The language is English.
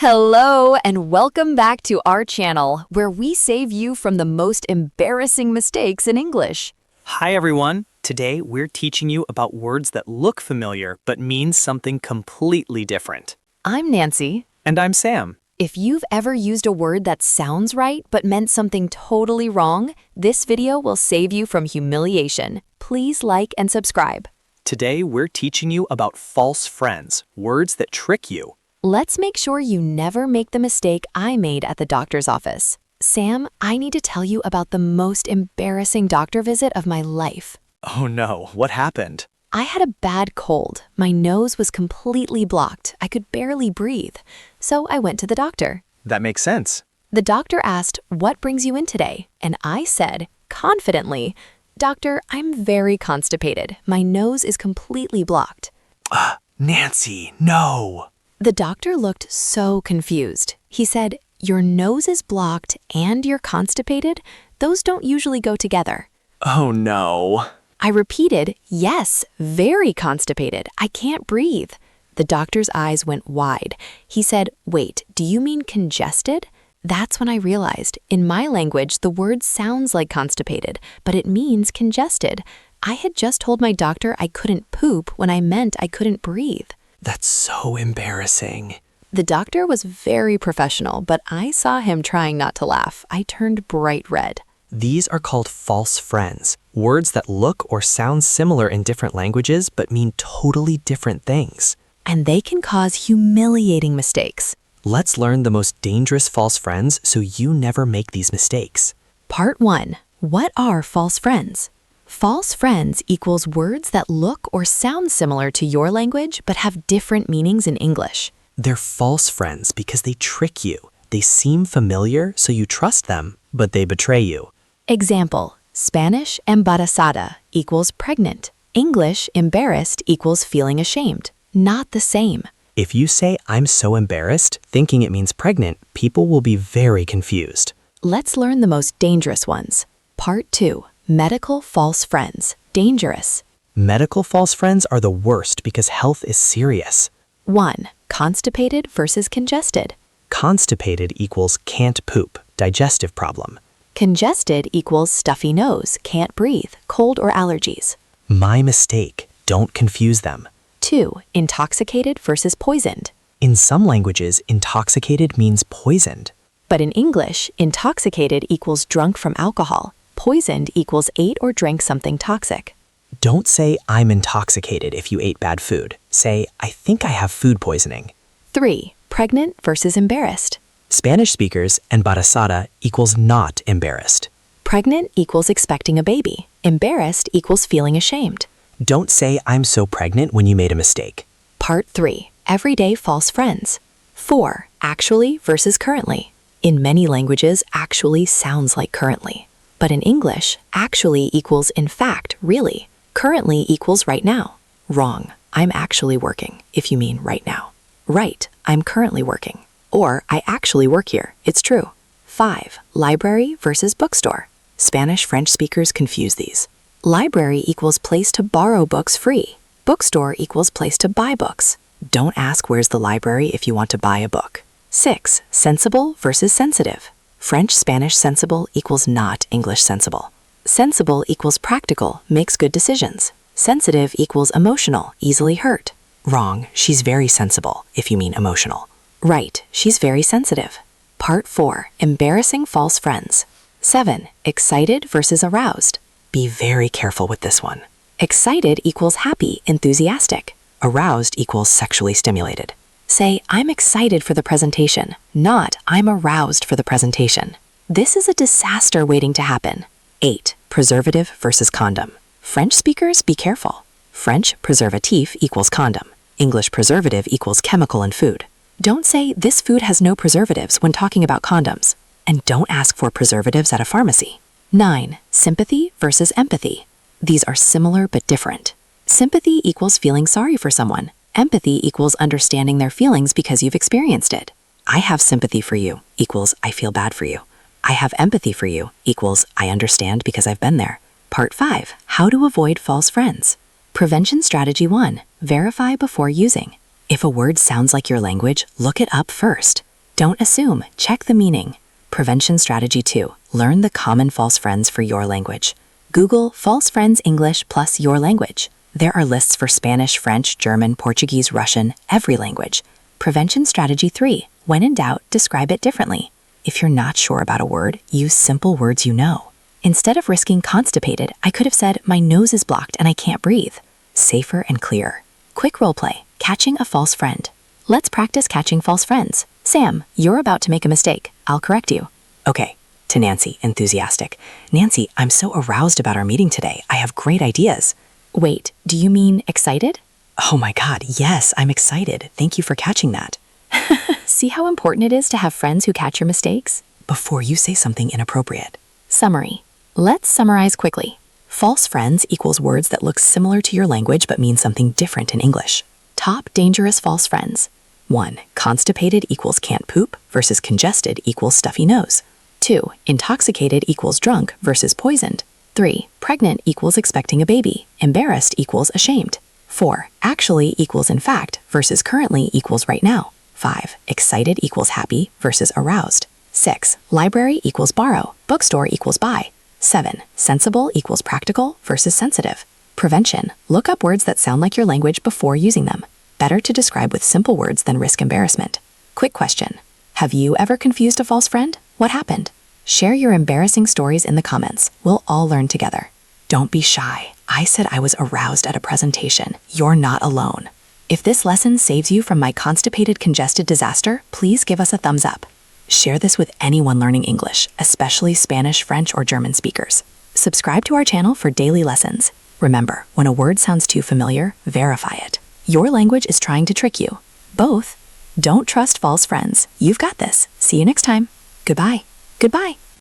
Hello, and welcome back to our channel, where we save you from the most embarrassing mistakes in English. Hi everyone! Today we're teaching you about words that look familiar but mean something completely different. I'm Nancy. And I'm Sam. If you've ever used a word that sounds right but meant something totally wrong, this video will save you from humiliation. Please like and subscribe. Today we're teaching you about false friends, words that trick you. Let's make sure you never make the mistake I made at the doctor's office. Sam, I need to tell you about the most embarrassing doctor visit of my life. Oh no, what happened? I had a bad cold. My nose was completely blocked. I could barely breathe. So I went to the doctor. That makes sense. The doctor asked, "What brings you in today?" And I said, confidently, "Doctor, I'm very constipated. My nose is completely blocked." Nancy, no! The doctor looked so confused. He said, "Your nose is blocked and you're constipated? Those don't usually go together." Oh no. I repeated, "Yes, very constipated. I can't breathe." The doctor's eyes went wide. He said, "Wait, do you mean congested?" That's when I realized, in my language, the word sounds like constipated, but it means congested. I had just told my doctor I couldn't poop when I meant I couldn't breathe. That's so embarrassing. The doctor was very professional, but I saw him trying not to laugh. I turned bright red. These are called false friends, words that look or sound similar in different languages but mean totally different things. And they can cause humiliating mistakes. Let's learn the most dangerous false friends so you never make these mistakes. Part 1. What are false friends? False friends equals words that look or sound similar to your language but have different meanings in English. They're false friends because they trick you. They seem familiar, so you trust them, but they betray you. Example, Spanish embarazada equals pregnant. English embarrassed equals feeling ashamed. Not the same. If you say, "I'm so embarrassed," thinking it means pregnant, people will be very confused. Let's learn the most dangerous ones. Part 2. Medical false friends. Dangerous. Medical false friends are the worst because health is serious. 1. Constipated versus congested. Constipated equals can't poop, digestive problem. Congested equals stuffy nose, can't breathe, cold or allergies. My mistake. Don't confuse them. 2. Intoxicated versus poisoned. In some languages, intoxicated means poisoned. But in English, intoxicated equals drunk from alcohol. Poisoned equals ate or drank something toxic. Don't say, "I'm intoxicated" if you ate bad food. Say, "I think I have food poisoning." 3. Pregnant versus embarrassed. Spanish speakers, embarazada equals not embarrassed. Pregnant equals expecting a baby. Embarrassed equals feeling ashamed. Don't say, "I'm so pregnant" when you made a mistake. Part 3. Everyday false friends. 4. Actually versus currently. In many languages, actually sounds like currently. But in English, actually equals in fact, really. Currently equals right now. Wrong. I'm actually working, if you mean right now. Right. I'm currently working. Or, I actually work here. It's true. 5. Library versus bookstore. Spanish, French speakers confuse these. Library equals place to borrow books free. Bookstore equals place to buy books. Don't ask where's the library if you want to buy a book. 6. Sensible versus sensitive. French, Spanish sensible equals not English sensible. Sensible equals practical, makes good decisions. Sensitive equals emotional, easily hurt. Wrong, she's very sensible, if you mean emotional. Right, she's very sensitive. Part 4. Embarrassing false friends. 7. Excited versus aroused. Be very careful with this one. Excited equals happy, enthusiastic. Aroused equals sexually stimulated. Say, "I'm excited for the presentation," not "I'm aroused for the presentation." This is a disaster waiting to happen. 8. Preservative versus condom. French speakers, be careful. French preservatif equals condom. English preservative equals chemical in food. Don't say, "This food has no preservatives" when talking about condoms. And don't ask for preservatives at a pharmacy. 9. Sympathy versus empathy. These are similar but different. Sympathy equals feeling sorry for someone. Empathy equals understanding their feelings because you've experienced it. I have sympathy for you equals I feel bad for you. I have empathy for you equals I understand because I've been there. Part 5. How to avoid false friends. Prevention strategy 1. Verify before using. If a word sounds like your language, look it up first. Don't assume, check the meaning. Prevention strategy 2, learn the common false friends for your language. Google false friends English plus your language. There are lists for Spanish, French, German, Portuguese, Russian, every language. Prevention strategy 3, when in doubt, describe it differently. If you're not sure about a word, use simple words you know. Instead of risking constipated, I could have said, my nose is blocked and I can't breathe. Safer and clear. Quick role play, catching a false friend. Let's practice catching false friends. Sam, you're about to make a mistake. I'll correct you. Okay. To Nancy, enthusiastic. Nancy, I'm so aroused about our meeting today. I have great ideas. Wait, do you mean excited? Oh my God, yes, I'm excited. Thank you for catching that. See how important it is to have friends who catch your mistakes? Before you say something inappropriate. Summary. Let's summarize quickly. False friends equals words that look similar to your language but mean something different in English. Top dangerous false friends. 1. Constipated equals can't poop versus congested equals stuffy nose. 2. Intoxicated equals drunk versus poisoned. 3. Pregnant equals expecting a baby. Embarrassed equals ashamed. 4. Actually equals in fact versus currently equals right now. 5. Excited equals happy versus aroused. 6. Library equals borrow. Bookstore equals buy. 7. Sensible equals practical versus sensitive. Prevention. Look up words that sound like your language before using them. Better to describe with simple words than risk embarrassment. Quick question. Have you ever confused a false friend? What happened? Share your embarrassing stories in the comments. We'll all learn together. Don't be shy. I said I was aroused at a presentation. You're not alone. If this lesson saves you from my constipated congested disaster, please give us a thumbs up. Share this with anyone learning English, especially Spanish, French, or German speakers. Subscribe to our channel for daily lessons. Remember, when a word sounds too familiar, verify it. Your language is trying to trick you. Both. Don't trust false friends. You've got this. See you next time. Goodbye. Goodbye.